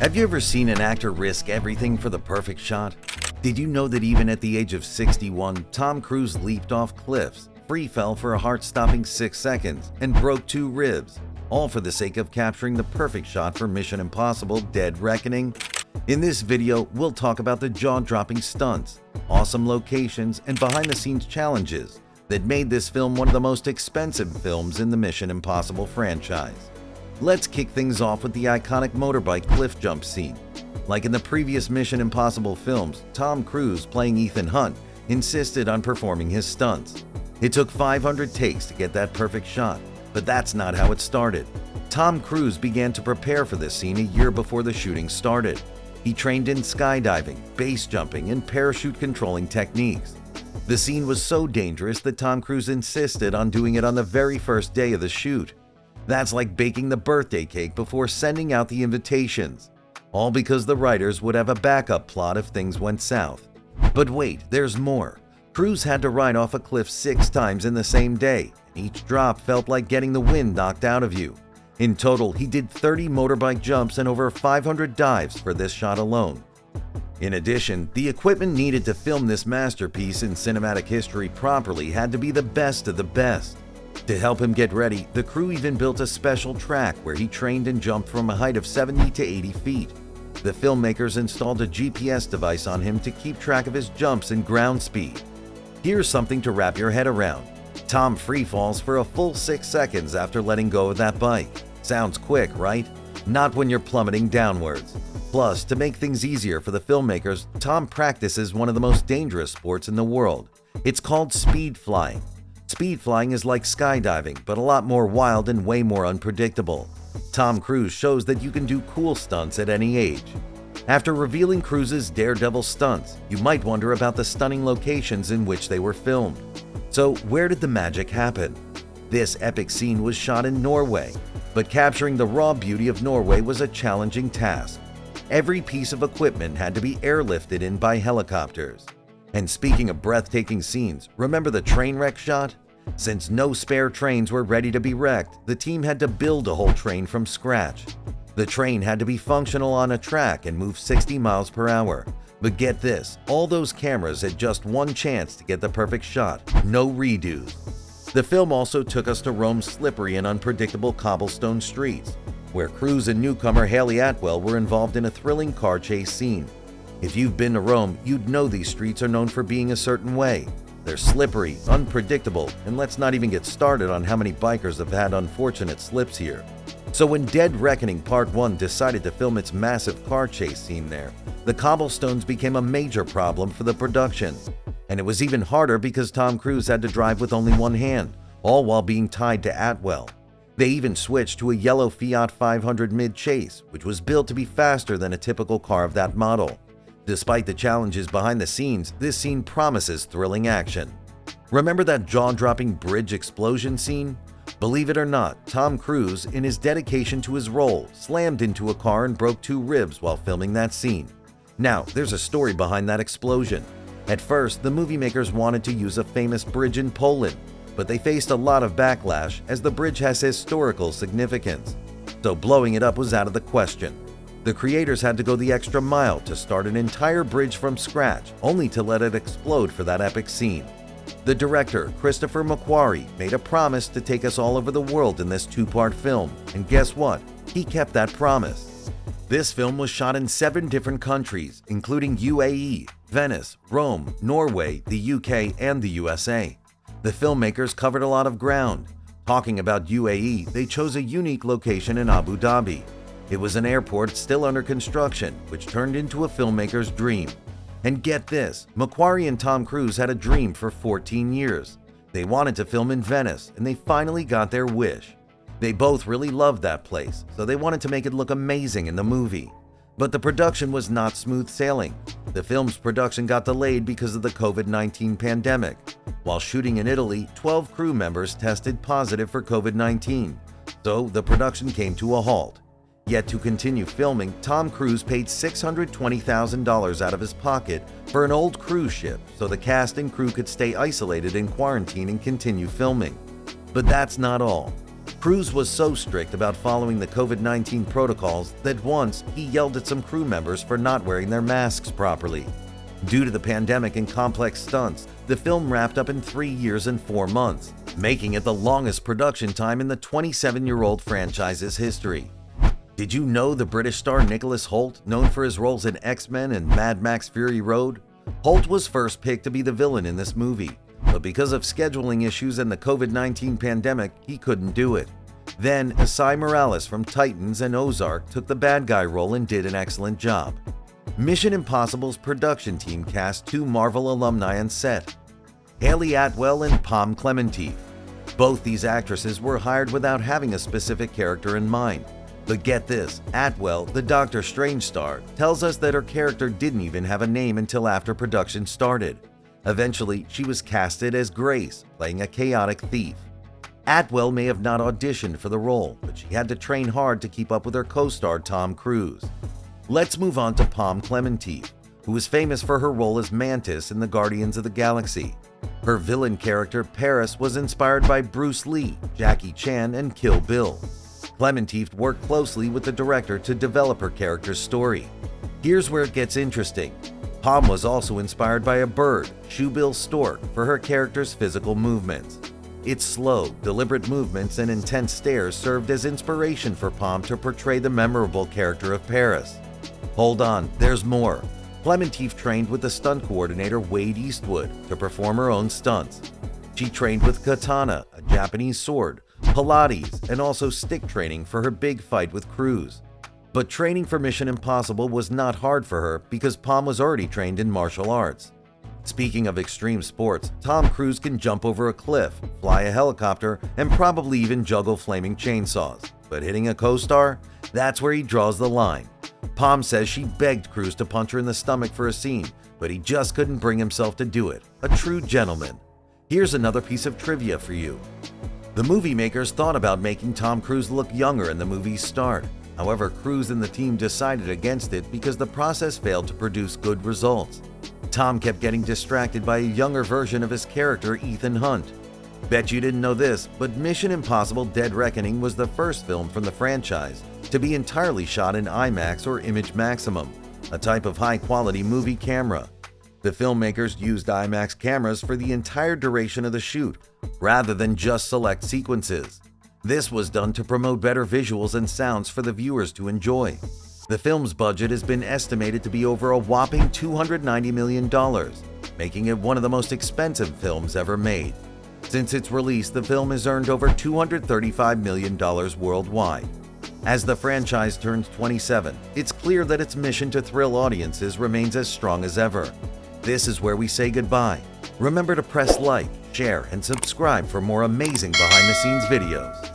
Have you ever seen an actor risk everything for the perfect shot? Did you know that even at the age of 61, Tom Cruise leaped off cliffs, free fell for a heart-stopping 6 seconds, and broke 2 ribs, all for the sake of capturing the perfect shot for Mission Impossible: Dead Reckoning? In this video, we'll talk about the jaw-dropping stunts, awesome locations, and behind-the-scenes challenges that made this film one of the most expensive films in the Mission Impossible franchise. Let's kick things off with the iconic motorbike cliff jump scene. Like in the previous Mission Impossible films, Tom Cruise, playing Ethan Hunt, insisted on performing his stunts. It took 500 takes to get that perfect shot, but that's not how it started. Tom Cruise began to prepare for this scene a year before the shooting started. He trained in skydiving, base jumping, and parachute controlling techniques. The scene was so dangerous that Tom Cruise insisted on doing it on the very first day of the shoot. That's like baking the birthday cake before sending out the invitations. All because the writers would have a backup plot if things went south. But wait, there's more. Cruise had to ride off a cliff 6 times in the same day. Each drop felt like getting the wind knocked out of you. In total, he did 30 motorbike jumps and over 500 dives for this shot alone. In addition, the equipment needed to film this masterpiece in cinematic history properly had to be the best of the best. To help him get ready, the crew even built a special track where he trained and jumped from a height of 70 to 80 feet. The filmmakers installed a GPS device on him to keep track of his jumps and ground speed. Here's something to wrap your head around. Tom free falls for a full 6 seconds after letting go of that bike. Sounds quick, right? Not when you're plummeting downwards. Plus, to make things easier for the filmmakers, Tom practices one of the most dangerous sports in the world. It's called speed flying. Speed flying is like skydiving, but a lot more wild and way more unpredictable. Tom Cruise shows that you can do cool stunts at any age. After revealing Cruise's daredevil stunts, you might wonder about the stunning locations in which they were filmed. So, where did the magic happen? This epic scene was shot in Norway, but capturing the raw beauty of Norway was a challenging task. Every piece of equipment had to be airlifted in by helicopters. And speaking of breathtaking scenes, remember the train wreck shot? Since no spare trains were ready to be wrecked, the team had to build a whole train from scratch. The train had to be functional on a track and move 60 miles per hour. But get this, all those cameras had just one chance to get the perfect shot, no redos. The film also took us to Rome's slippery and unpredictable cobblestone streets, where Cruise and newcomer Haley Atwell were involved in a thrilling car chase scene. If you've been to Rome, you'd know these streets are known for being a certain way. They're slippery, unpredictable, and let's not even get started on how many bikers have had unfortunate slips here. So when Dead Reckoning Part 1 decided to film its massive car chase scene there, the cobblestones became a major problem for the production. And it was even harder because Tom Cruise had to drive with only one hand, all while being tied to Atwell. They even switched to a yellow Fiat 500 mid-chase, which was built to be faster than a typical car of that model. Despite the challenges behind the scenes, this scene promises thrilling action. Remember that jaw-dropping bridge explosion scene? Believe it or not, Tom Cruise, in his dedication to his role, slammed into a car and broke 2 ribs while filming that scene. Now, there's a story behind that explosion. At first, the movie makers wanted to use a famous bridge in Poland, but they faced a lot of backlash as the bridge has historical significance. So blowing it up was out of the question. The creators had to go the extra mile to start an entire bridge from scratch, only to let it explode for that epic scene. The director, Christopher McQuarrie, made a promise to take us all over the world in this 2-part film, and guess what? He kept that promise. This film was shot in 7 different countries, including UAE, Venice, Rome, Norway, the UK, and the USA. The filmmakers covered a lot of ground. Talking about UAE, they chose a unique location in Abu Dhabi. It was an airport still under construction, which turned into a filmmaker's dream. And get this, McQuarrie and Tom Cruise had a dream for 14 years. They wanted to film in Venice, and they finally got their wish. They both really loved that place, so they wanted to make it look amazing in the movie. But the production was not smooth sailing. The film's production got delayed because of the COVID-19 pandemic. While shooting in Italy, 12 crew members tested positive for COVID-19, so the production came to a halt. Yet to continue filming, Tom Cruise paid $620,000 out of his pocket for an old cruise ship so the cast and crew could stay isolated in quarantine and continue filming. But that's not all. Cruise was so strict about following the COVID-19 protocols that once he yelled at some crew members for not wearing their masks properly. Due to the pandemic and complex stunts, the film wrapped up in 3 years and 4 months, making it the longest production time in the 27-year-old franchise's history. Did you know the British star Nicholas Hoult, known for his roles in X-Men and Mad Max Fury Road? Hoult was first picked to be the villain in this movie, but because of scheduling issues and the COVID-19 pandemic, he couldn't do it. Then, Esai Morales from Titans and Ozark took the bad guy role and did an excellent job. Mission Impossible's production team cast 2 Marvel alumni on set, Haley Atwell and Pom Klementieff. Both these actresses were hired without having a specific character in mind. But get this, Atwell, the Doctor Strange star, tells us that her character didn't even have a name until after production started. Eventually, she was casted as Grace, playing a chaotic thief. Atwell may have not auditioned for the role, but she had to train hard to keep up with her co-star Tom Cruise. Let's move on to Pom Klementieff, who is famous for her role as Mantis in the Guardians of the Galaxy. Her villain character, Paris, was inspired by Bruce Lee, Jackie Chan, and Kill Bill. Klementieff worked closely with the director to develop her character's story. Here's where it gets interesting. Pom was also inspired by a bird, shoebill stork, for her character's physical movements. Its slow, deliberate movements and intense stares served as inspiration for Pom to portray the memorable character of Paris. Hold on, there's more. Klementieff trained with the stunt coordinator Wade Eastwood to perform her own stunts. She trained with katana, a Japanese sword, Pilates, and also stick training for her big fight with Cruise. But training for Mission Impossible was not hard for her because Pom was already trained in martial arts. Speaking of extreme sports, Tom Cruise can jump over a cliff, fly a helicopter, and probably even juggle flaming chainsaws. But hitting a co-star? That's where he draws the line. Pom says she begged Cruise to punch her in the stomach for a scene, but he just couldn't bring himself to do it. A true gentleman. Here's another piece of trivia for you. The movie makers thought about making Tom Cruise look younger in the movie's start. However, Cruise and the team decided against it because the process failed to produce good results. Tom kept getting distracted by a younger version of his character, Ethan Hunt. Bet you didn't know this, but Mission Impossible: Dead Reckoning was the first film from the franchise to be entirely shot in IMAX or Image Maximum, a type of high-quality movie camera. The filmmakers used IMAX cameras for the entire duration of the shoot, rather than just select sequences. This was done to promote better visuals and sounds for the viewers to enjoy. The film's budget has been estimated to be over a whopping $290 million, making it one of the most expensive films ever made. Since its release, the film has earned over $235 million worldwide. As the franchise turns 27, it's clear that its mission to thrill audiences remains as strong as ever. This is where we say goodbye. Remember to press like, share, and subscribe for more amazing behind-the-scenes videos.